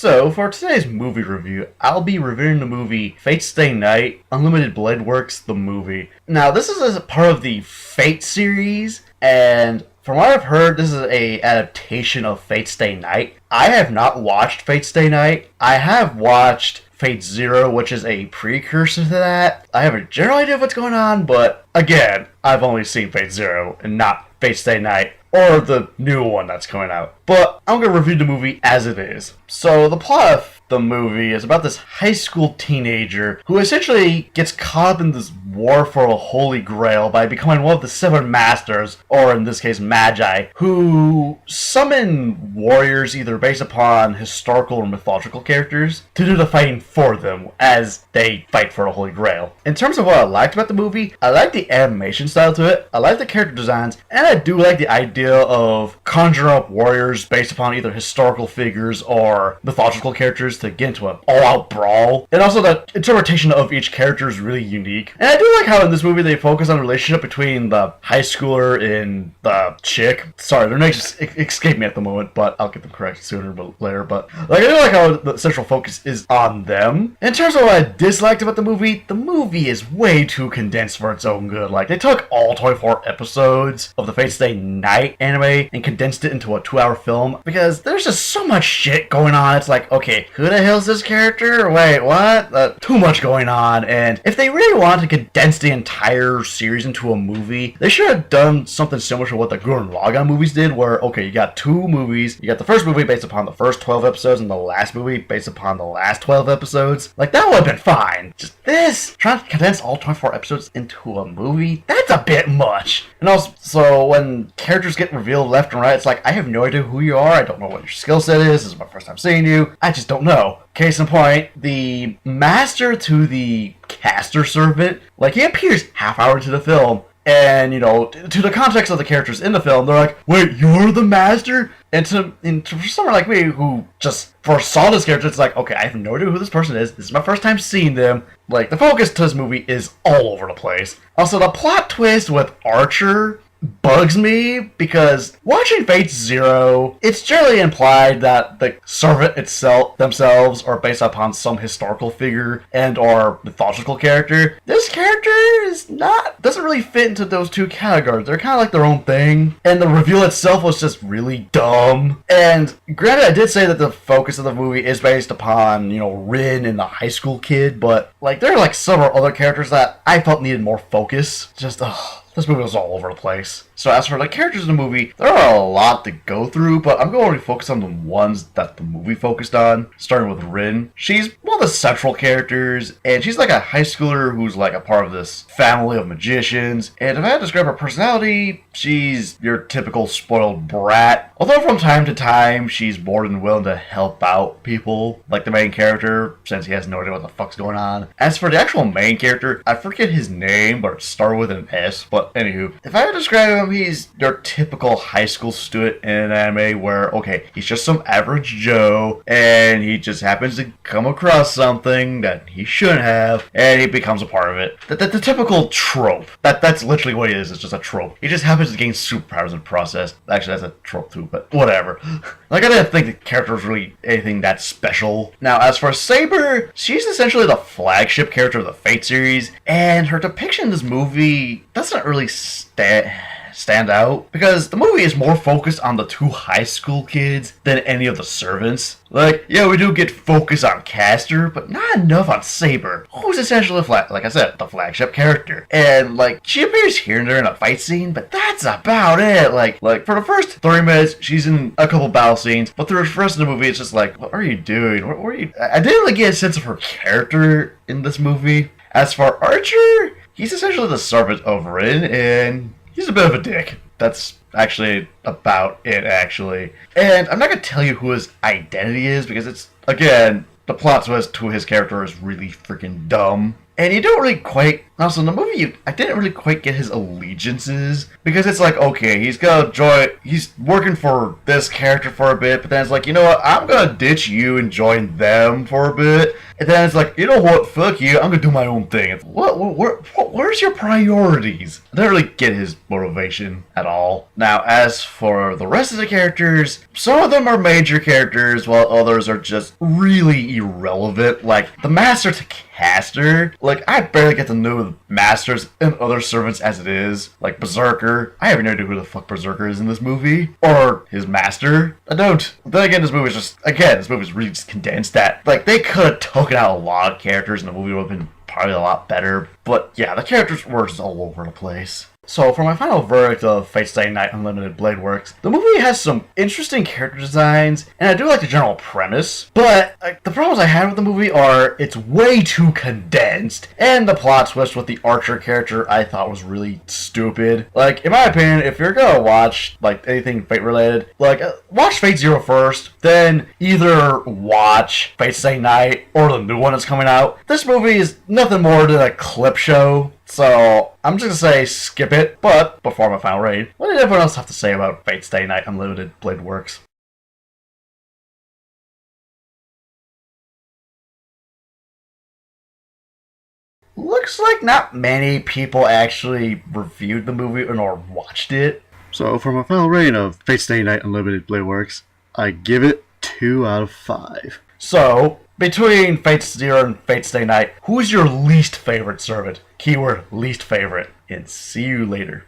So, for today's movie review, I'll be reviewing the movie Fate Stay Night, Unlimited Blade Works, the movie. Now, this is a part of the Fate series, and from what I've heard, this is a adaptation of Fate Stay Night. I have not watched Fate Stay Night. I have watched Fate Zero, which is a precursor to that. I have a general idea of what's going on, but again, I've only seen Fate Zero and not Fate Stay Night, or the new one that's coming out. But I'm going to review the movie as it is. So the plot of the movie is about this high school teenager who essentially gets caught up in this war for a Holy Grail by becoming one of the 7 masters, or in this case Magi, who summon warriors either based upon historical or mythological characters to do the fighting for them as they fight for a Holy Grail. In terms of what I liked about the movie, I like the animation style to it, I like the character designs, and I do like the idea of conjuring up warriors based upon either historical figures or mythological characters to get into an all-out brawl. And also the interpretation of each character is really unique. And I do like how in this movie they focus on the relationship between the high schooler and the chick. Sorry, their names just escape me at the moment, but I'll get them corrected sooner but later. But like, I do like how the central focus is on them. In terms of what I disliked about the movie is way too condensed for its own good. Like, they took all 24 episodes of the Fate Stay Night anime and condensed it into a 2-hour film because there's just so much shit going on. It's like, okay, who the hell's this character? Wait, what? Too much going on. And if they really wanted to condense the entire series into a movie, they should have done something similar to what the Gurren Lagann movies did, where, okay, you got 2 movies. You got the first movie based upon the first 12 episodes and the last movie based upon the last 12 episodes. Like, that would have been fine. Just this, trying to condense all 24 episodes into a movie, that's a bit much. And also, so when characters get revealed left and right, it's like, I have no idea who you are, I don't know what your skill set is, this is my first time seeing you, I just don't know. Case in point, the master to the caster servant, like, he appears half hour into the film, and, you know, to the context of the characters in the film, they're like, wait, you're the master? And for someone like me who just foresaw this character, it's like, okay, I have no idea who this person is. This is my first time seeing them. Like, the focus to this movie is all over the place. Also, the plot twist with Archer bugs me because watching Fate Zero, it's generally implied that the servant themselves are based upon some historical figure and or mythological character. This character doesn't really fit into those 2 categories. They're kind of like their own thing, and the reveal itself was just really dumb. And granted, I did say that the focus of the movie is based upon, you know, Rin and the high school kid, but like there are like several other characters that I felt needed more focus. Just this movie was all over the place. So as for the characters in the movie, there are a lot to go through, but I'm going to focus on the ones that the movie focused on, starting with Rin. She's one of the central characters, and she's like a high schooler who's like a part of this family of magicians, and if I had to describe her personality, she's your typical spoiled brat. Although from time to time, she's more than willing to help out people, like the main character, since he has no idea what the fuck's going on. As for the actual main character, I forget his name, but it started with an S, but anywho, if I had to describe him, he's your typical high school student in an anime where, okay, he's just some average Joe, and he just happens to come across something that he shouldn't have, and he becomes a part of it. The typical trope. That's literally what it is, it's just a trope. He just happens to gain superpowers in the process. Actually, that's a trope too, but whatever. Like, I didn't think the character was really anything that special. Now, as for Saber, she's essentially the flagship character of the Fate series, and her depiction in this movie doesn't really stand out because the movie is more focused on the 2 high school kids than any of the servants. Like, yeah, we do get focus on Caster, but not enough on Saber, who's essentially like I said, the flagship character. And like, she appears here and there in a fight scene, but that's about it. Like for the first 30 minutes, she's in a couple battle scenes, but through the rest of the movie, it's just like, what are you doing? What are you? I didn't really get a sense of her character in this movie. As for Archer, he's essentially the servant of Rin, and he's a bit of a dick. That's actually about it, actually. And I'm not going to tell you who his identity is, because it's, again, the plot twist to his character is really freaking dumb. And you don't really quite Also, in the movie, I didn't really quite get his allegiances, because it's like, okay, he's working for this character for a bit, but then it's like, you know what, I'm gonna ditch you and join them for a bit, and then it's like, you know what, fuck you, I'm gonna do my own thing. It's, where's your priorities? I didn't really get his motivation at all. Now, as for the rest of the characters, some of them are major characters, while others are just really irrelevant. Like, the Master to Caster, like, I barely get to know the Masters and other servants as it is. Like, Berserker, I have no idea who the fuck Berserker is in this movie. Or his Master, I don't. Then again, this movie's really just condensed that, like, they could have taken out a lot of characters and the movie would have been probably a lot better. But yeah, the characters were just all over the place. So, for my final verdict of Fate Stay Night Unlimited Blade Works, the movie has some interesting character designs, and I do like the general premise, but the problems I had with the movie are it's way too condensed, and the plot twist with the Archer character I thought was really stupid. Like, in my opinion, if you're gonna watch, like, anything Fate related, like, watch Fate Zero first, then either watch Fate Stay Night or the new one that's coming out. This movie is nothing more than a clip show. So, I'm just gonna say skip it, but before my final rating, what did everyone else have to say about Fate Stay Night Unlimited Blade Works? Looks like not many people actually reviewed the movie or watched it. So, for my final rating of Fate Stay Night Unlimited Blade Works, I give it 2 out of 5. So, between Fate Zero and Fate Stay Night, who's your least favorite servant? Keyword least favorite. And see you later.